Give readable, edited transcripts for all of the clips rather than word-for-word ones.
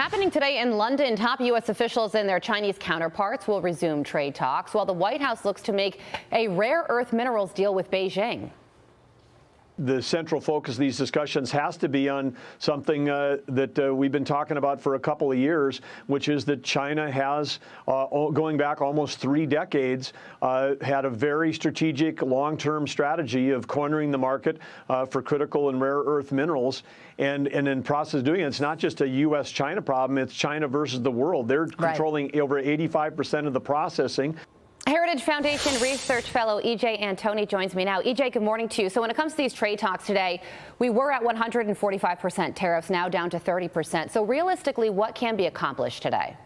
Happening today in London, top U.S. officials and their Chinese counterparts will resume trade talks while the White House looks to make a rare earth minerals deal with Beijing. The central focus of these discussions has to be on something that we've been talking about for a couple of years, which is that China has, going back almost 3 decades, had a very strategic long-term strategy of cornering the market for critical and rare earth minerals. And in process of doing it, it's not just a U.S.-China problem, it's China versus the world. They're controlling over 85% of the processing. Heritage Foundation research fellow E.J. Antoni joins me now. E.J., good morning to you. So when it comes to these trade talks today, we were at 145% tariffs, now down to 30%. So realistically, what can be accomplished today?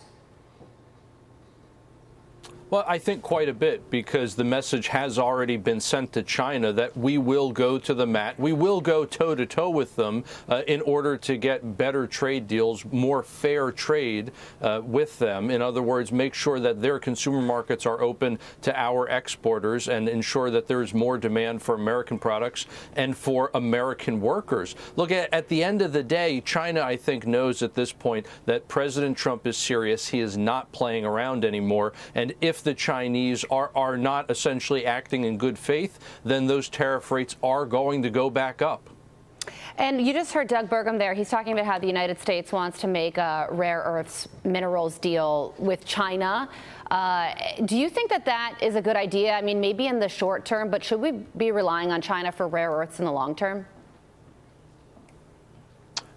Well, I think quite a bit, because the message has already been sent to China that we will go to the mat. We will go toe-to-toe with them in order to get better trade deals, more fair trade with them. In other words, make sure that their consumer markets are open to our exporters and ensure that there's more demand for American products and for American workers. Look, at the end of the day, China, I think, knows at this point that President Trump is serious. He is not playing around anymore. And if the Chinese are not essentially acting in good faith, then those tariff rates are going to go back up. And you just heard Doug Burgum there. He's talking about how the United States wants to make a rare earths minerals deal with China. Do you think that that is a good idea? I mean, maybe in the short term, but should we be relying on China for rare earths in the long term?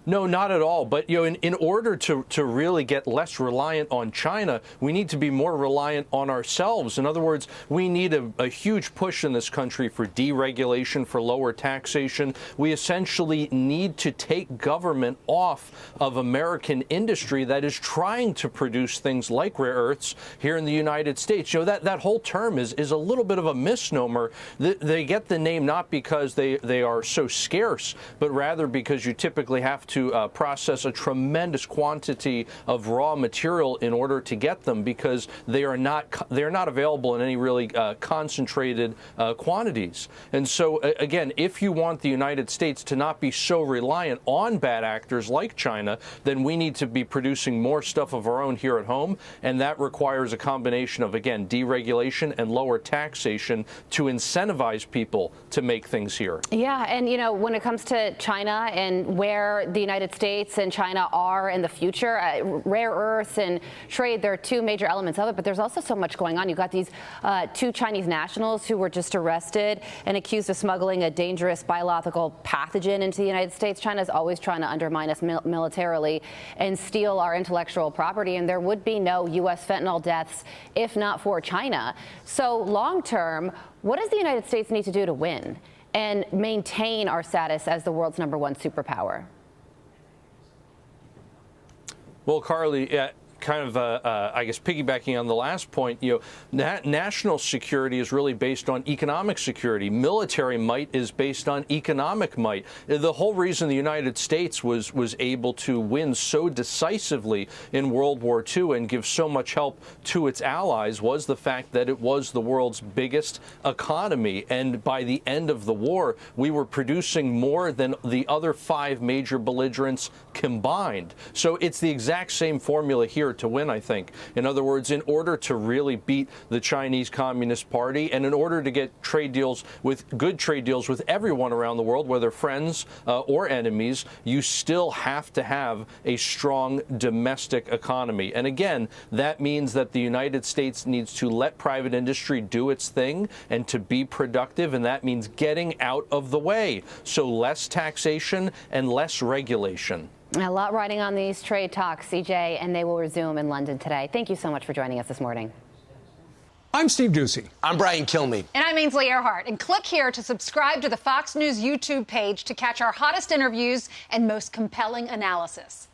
No, not at all. But, you know, in order to really get less reliant on China, we need to be more reliant on ourselves. In other words, we need a huge push in this country for deregulation, for lower taxation. We essentially need to take government off of American industry that is trying to produce things like rare earths here in the United States. You know, that whole term is a little bit of a misnomer. They get the name not because they are so scarce, but rather because you typically have to process a tremendous quantity of raw material in order to get them, because they are not available in any really concentrated quantities. And so again, if you want the United States to not be so reliant on bad actors like China, then we need to be producing more stuff of our own here at home, and that requires a combination of, again, deregulation and lower taxation to incentivize people to make things here. Yeah, and you know, when it comes to China and where the United States and China are in the future, rare earths and trade, there are 2 major elements of it, but there's also so much going on. You've got these 2 Chinese nationals who were just arrested and accused of smuggling a dangerous biological pathogen into the United States. China's always trying to undermine us militarily and steal our intellectual property, and there would be no U.S. fentanyl deaths if not for China. So long term, what does the United States need to do to win and maintain our status as the world's #1 superpower? Well, Carly, kind of, I guess, piggybacking on the last point, you know, national security is really based on economic security. Military might is based on economic might. The whole reason the United States was able to win so decisively in World War II and give so much help to its allies was the fact that it was the world's biggest economy. And by the end of the war, we were producing more than the other 5 major belligerents combined. So it's the exact same formula here to win, I think. In other words, in order to really beat the Chinese Communist Party and in order to get trade deals good trade deals with everyone around the world, whether friends or enemies, you still have to have a strong domestic economy. And again, that means that the United States needs to let private industry do its thing and to be productive, and that means getting out of the way. So less taxation and less regulation. A lot riding on these trade talks, CJ, and they will resume in London today. Thank you so much for joining us this morning. I'm Steve Doocy. I'm Brian Kilmeade. And I'm Ainsley Earhart. And click here to subscribe to the Fox News YouTube page to catch our hottest interviews and most compelling analysis.